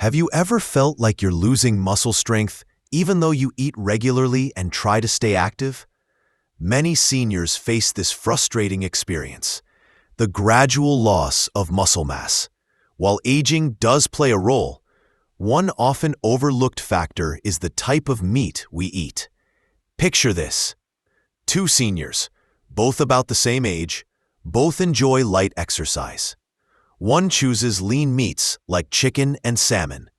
Have you ever felt like you're losing muscle strength even though you eat regularly and try to stay active? Many seniors face this frustrating experience, the gradual loss of muscle mass. While aging does play a role, one often overlooked factor is the type of meat we eat. Picture this. Two seniors, both about the same age, both enjoy light exercise. One chooses lean meats like chicken and salmon.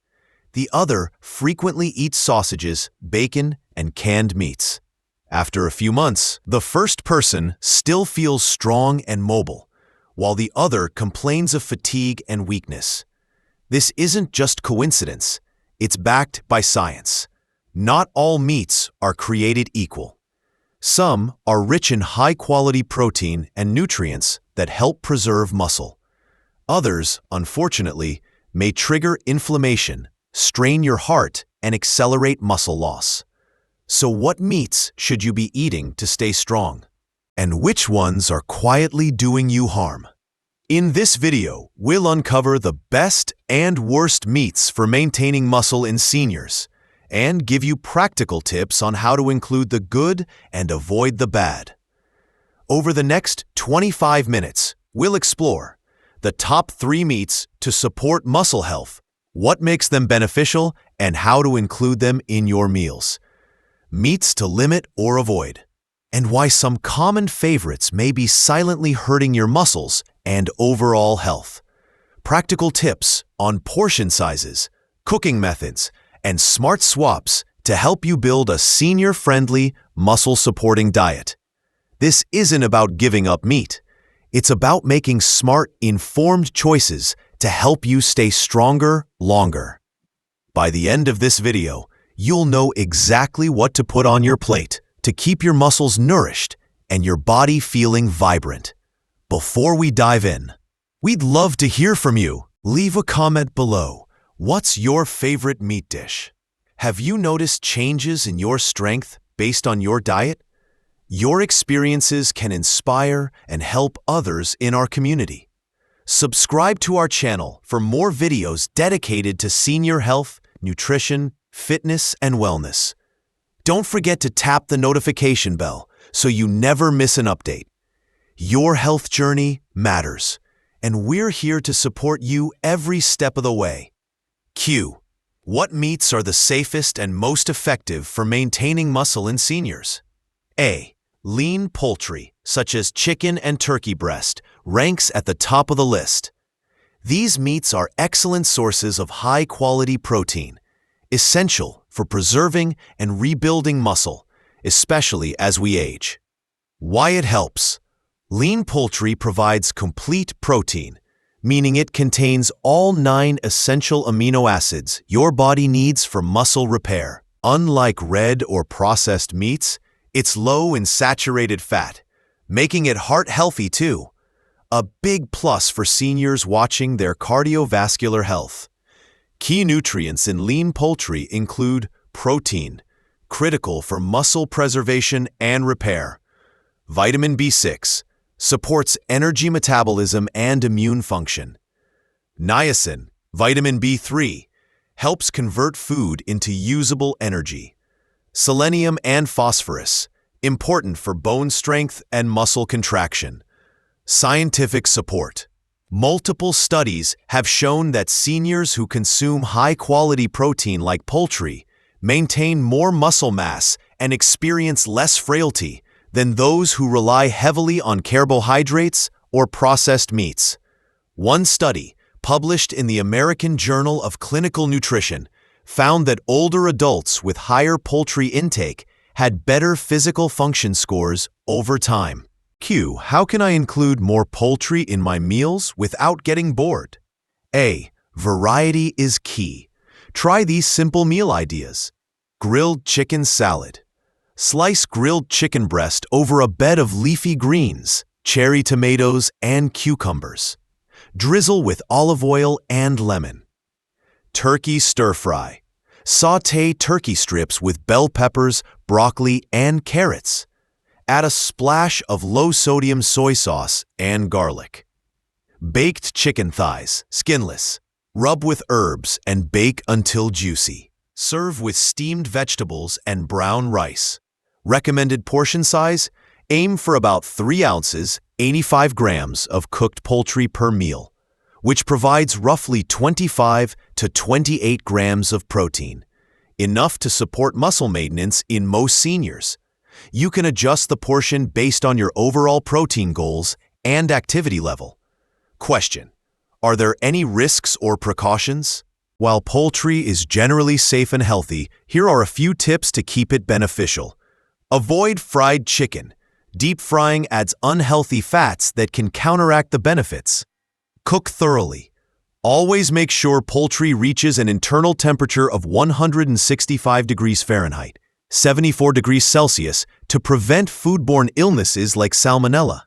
The other frequently eats sausages, bacon, and canned meats. After a few months, the first person still feels strong and mobile, while the other complains of fatigue and weakness. This isn't just coincidence, it's backed by science. Not all meats are created equal. Some are rich in high-quality protein and nutrients that help preserve muscle. Others, unfortunately, may trigger inflammation, strain your heart, and accelerate muscle loss. So what meats should you be eating to stay strong? And which ones are quietly doing you harm? In this video, we'll uncover the best and worst meats for maintaining muscle in seniors, and give you practical tips on how to include the good and avoid the bad. Over the next 25 minutes, we'll explore the top 3 meats to support muscle health, what makes them beneficial, and how to include them in your meals. Meats to limit or avoid, and why some common favorites may be silently hurting your muscles and overall health. Practical tips on portion sizes, cooking methods, and smart swaps to help you build a senior-friendly, muscle-supporting diet. This isn't about giving up meat. It's about making smart, informed choices to help you stay stronger longer. By the end of this video, you'll know exactly what to put on your plate to keep your muscles nourished and your body feeling vibrant. Before we dive in, we'd love to hear from you. Leave a comment below. What's your favorite meat dish? Have you noticed changes in your strength based on your diet? Your experiences can inspire and help others in our community. Subscribe to our channel for more videos dedicated to senior health, nutrition, fitness, and wellness. Don't forget to tap the notification bell so you never miss an update. Your health journey matters, and we're here to support you every step of the way. Q. What meats are the safest and most effective for maintaining muscle in seniors? A. Lean poultry, such as chicken and turkey breast, ranks at the top of the list. These meats are excellent sources of high-quality protein, essential for preserving and rebuilding muscle, especially as we age. Why it helps? Lean poultry provides complete protein, meaning it contains all 9 essential amino acids your body needs for muscle repair. Unlike red or processed meats, it's low in saturated fat, making it heart-healthy too. A big plus for seniors watching their cardiovascular health. Key nutrients in lean poultry include protein, critical for muscle preservation and repair. Vitamin B6, supports energy metabolism and immune function. Niacin, vitamin B3, helps convert food into usable energy. Selenium and phosphorus, important for bone strength and muscle contraction. Scientific support. Multiple studies have shown that seniors who consume high-quality protein like poultry maintain more muscle mass and experience less frailty than those who rely heavily on carbohydrates or processed meats. One study, published in the American Journal of Clinical Nutrition, found that older adults with higher poultry intake had better physical function scores over time. Q. How can I include more poultry in my meals without getting bored? A. Variety is key. Try these simple meal ideas. Grilled chicken salad. Slice grilled chicken breast over a bed of leafy greens, cherry tomatoes, and cucumbers. Drizzle with olive oil and lemon. Turkey stir-fry. Sauté turkey strips with bell peppers, broccoli, and carrots. Add a splash of low-sodium soy sauce and garlic. Baked chicken thighs, skinless. Rub with herbs and bake until juicy. Serve with steamed vegetables and brown rice. Recommended portion size? Aim for about 3 ounces, 85 grams of cooked poultry per meal, which provides roughly 25 to 28 grams of protein, enough to support muscle maintenance in most seniors. You can adjust the portion based on your overall protein goals and activity level. Question: are there any risks or precautions? While poultry is generally safe and healthy, here are a few tips to keep it beneficial. Avoid fried chicken. Deep frying adds unhealthy fats that can counteract the benefits. Cook thoroughly. Always make sure poultry reaches an internal temperature of 165 degrees Fahrenheit, 74 degrees Celsius, to prevent foodborne illnesses like salmonella.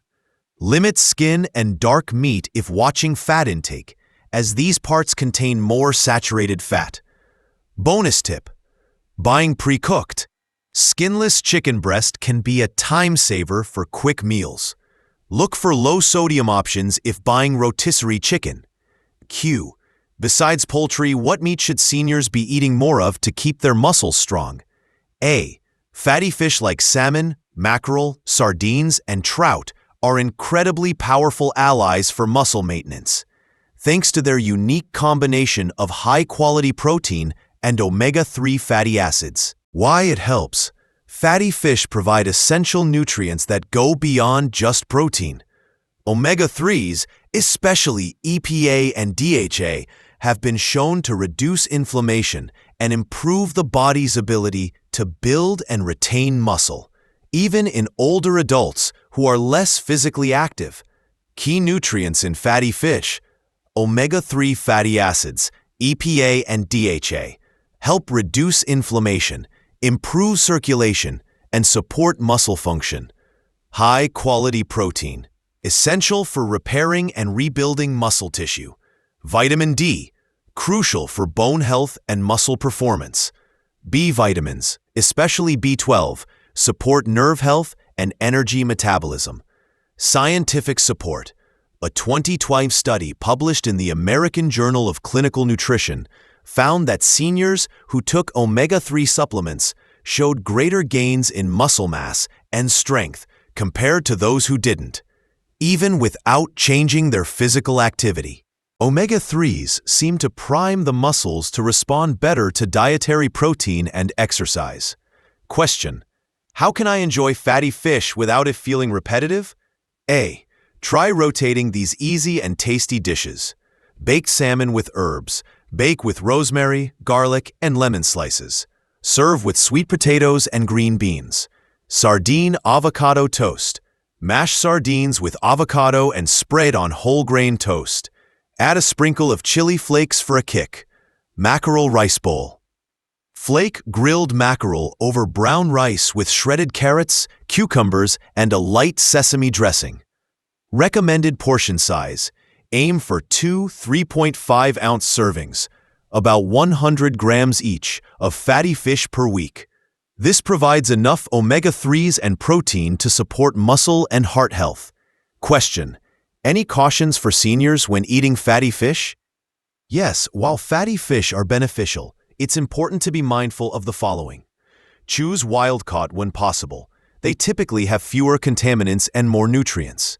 Limit skin and dark meat if watching fat intake, as these parts contain more saturated fat. Bonus tip: buying pre-cooked. Skinless chicken breast can be a time saver for quick meals. Look for low-sodium options if buying rotisserie chicken. Q. Besides poultry, what meat should seniors be eating more of to keep their muscles strong? A. Fatty fish like salmon, mackerel, sardines, and trout are incredibly powerful allies for muscle maintenance, thanks to their unique combination of high-quality protein and omega-3 fatty acids. Why it helps? Fatty fish provide essential nutrients that go beyond just protein. Omega-3s, especially EPA and DHA, have been shown to reduce inflammation and improve the body's ability to build and retain muscle, even in older adults who are less physically active. Key nutrients in fatty fish: omega-3 fatty acids, EPA and DHA, help reduce inflammation, improve circulation, and support muscle function. High-quality protein, essential for repairing and rebuilding muscle tissue. Vitamin D, crucial for bone health and muscle performance. B vitamins, especially B12, support nerve health and energy metabolism. Scientific support. A 2012 study published in the American Journal of Clinical Nutrition found that seniors who took omega-3 supplements showed greater gains in muscle mass and strength compared to those who didn't, even without changing their physical activity. Omega-3s seem to prime the muscles to respond better to dietary protein and exercise. Question: how can I enjoy fatty fish without it feeling repetitive? A. Try rotating these easy and tasty dishes. Baked salmon with herbs. Bake with rosemary, garlic, and lemon slices. Serve with sweet potatoes and green beans. Sardine avocado toast. Mash sardines with avocado and spread on whole grain toast. Add a sprinkle of chili flakes for a kick. Mackerel rice bowl. Flake grilled mackerel over brown rice with shredded carrots, cucumbers, and a light sesame dressing. Recommended portion size: aim for 2 3.5-ounce servings, about 100 grams each, of fatty fish per week. This provides enough omega-3s and protein to support muscle and heart health. Question: any cautions for seniors when eating fatty fish? Yes, while fatty fish are beneficial, it's important to be mindful of the following. Choose wild-caught when possible. They typically have fewer contaminants and more nutrients.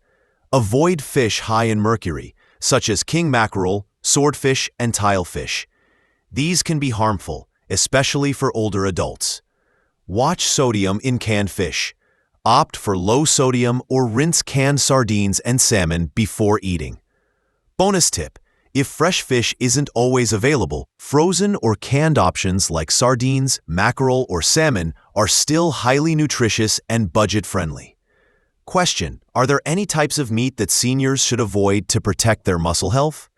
Avoid fish high in mercury, such as king mackerel, swordfish, and tilefish. These can be harmful, especially for older adults. Watch sodium in canned fish. Opt for low sodium or rinse canned sardines and salmon before eating. Bonus tip: if fresh fish isn't always available, frozen or canned options like sardines, mackerel, or salmon are still highly nutritious and budget-friendly. Question: are there any types of meat that seniors should avoid to protect their muscle health?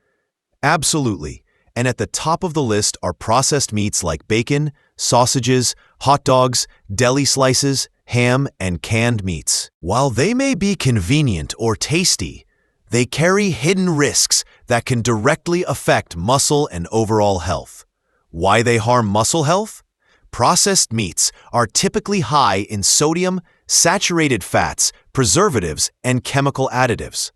Absolutely, and at the top of the list are processed meats like bacon, sausages, hot dogs, deli slices, ham, and canned meats. While they may be convenient or tasty, they carry hidden risks that can directly affect muscle and overall health. Why they harm muscle health? Processed meats are typically high in sodium, saturated fats, preservatives, and chemical additives.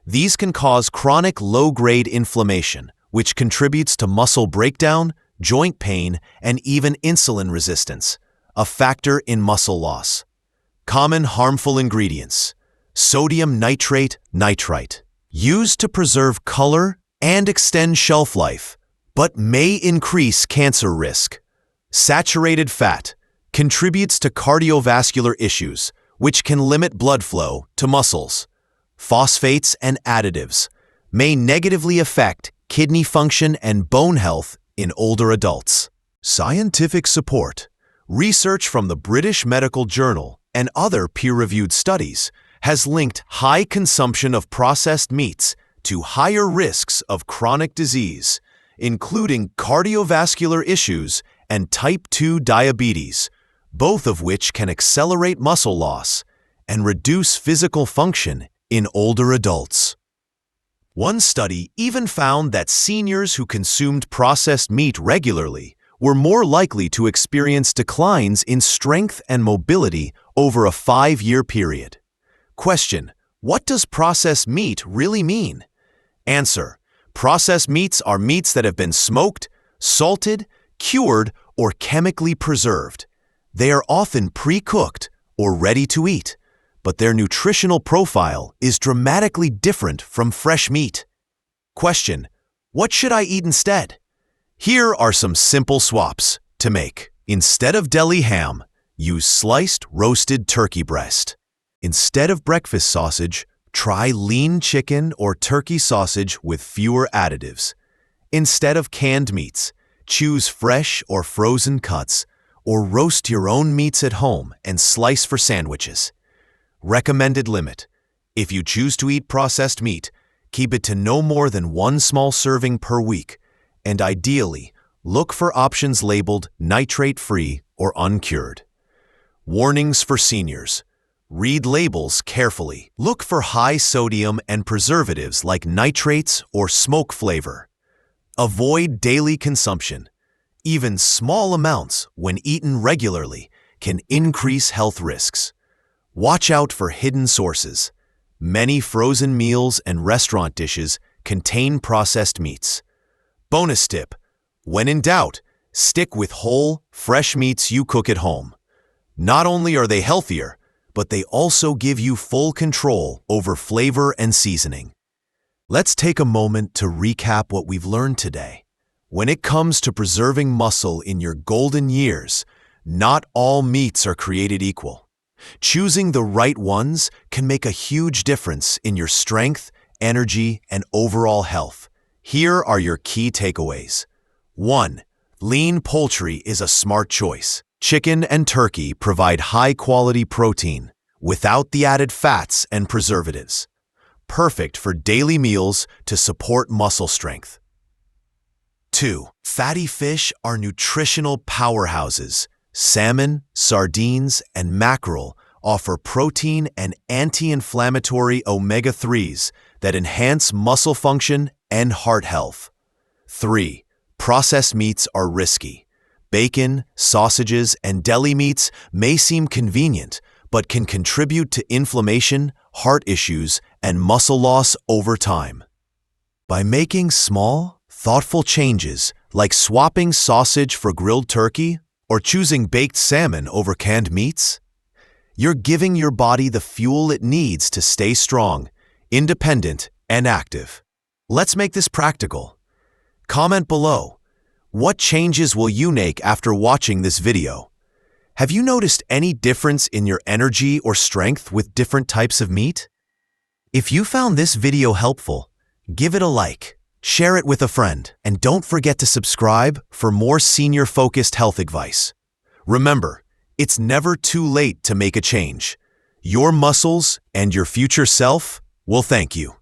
These can cause chronic low-grade inflammation, which contributes to muscle breakdown, joint pain, and even insulin resistance, a factor in muscle loss. Common harmful ingredients: sodium nitrate, nitrite, used to preserve color and extend shelf life, but may increase cancer risk. Saturated fat contributes to cardiovascular issues, which can limit blood flow to muscles. Phosphates and additives may negatively affect kidney function and bone health in older adults. Scientific support. Research from the British Medical Journal and other peer-reviewed studies has linked high consumption of processed meats to higher risks of chronic disease, including cardiovascular issues and type 2 diabetes, both of which can accelerate muscle loss and reduce physical function in older adults. One study even found that seniors who consumed processed meat regularly were more likely to experience declines in strength and mobility over a 5-year period. Question: what does processed meat really mean? Answer: processed meats are meats that have been smoked, salted, cured, or chemically preserved. They are often pre-cooked or ready to eat, but their nutritional profile is dramatically different from fresh meat. Question: what should I eat instead? Here are some simple swaps to make. Instead of deli ham, use sliced roasted turkey breast. Instead of breakfast sausage, try lean chicken or turkey sausage with fewer additives. Instead of canned meats, choose fresh or frozen cuts, or roast your own meats at home and slice for sandwiches. Recommended limit: if you choose to eat processed meat, keep it to no more than 1 small serving per week, and ideally, look for options labeled nitrate-free or uncured. Warnings for seniors. Read labels carefully. Look for high sodium and preservatives like nitrates or smoke flavor. Avoid daily consumption. Even small amounts, when eaten regularly, can increase health risks. Watch out for hidden sources. Many frozen meals and restaurant dishes contain processed meats. Bonus tip: when in doubt, stick with whole, fresh meats you cook at home. Not only are they healthier, but they also give you full control over flavor and seasoning. Let's take a moment to recap what we've learned today. When it comes to preserving muscle in your golden years, not all meats are created equal. Choosing the right ones can make a huge difference in your strength, energy, and overall health. Here are your key takeaways. 1. Lean poultry is a smart choice. Chicken and turkey provide high-quality protein without the added fats and preservatives. Perfect for daily meals to support muscle strength. 2. Fatty fish are nutritional powerhouses. Salmon, sardines, and mackerel offer protein and anti-inflammatory omega-3s that enhance muscle function and heart health. 3. Processed meats are risky. Bacon, sausages, and deli meats may seem convenient, but can contribute to inflammation, heart issues, and muscle loss over time. By making small, thoughtful changes like swapping sausage for grilled turkey or choosing baked salmon over canned meats, you're giving your body the fuel it needs to stay strong, independent, and active. Let's make this practical. Comment below. What changes will you make after watching this video? Have you noticed any difference in your energy or strength with different types of meat? If you found this video helpful, give it a like, share it with a friend, and don't forget to subscribe for more senior-focused health advice. Remember, it's never too late to make a change. Your muscles and your future self will thank you.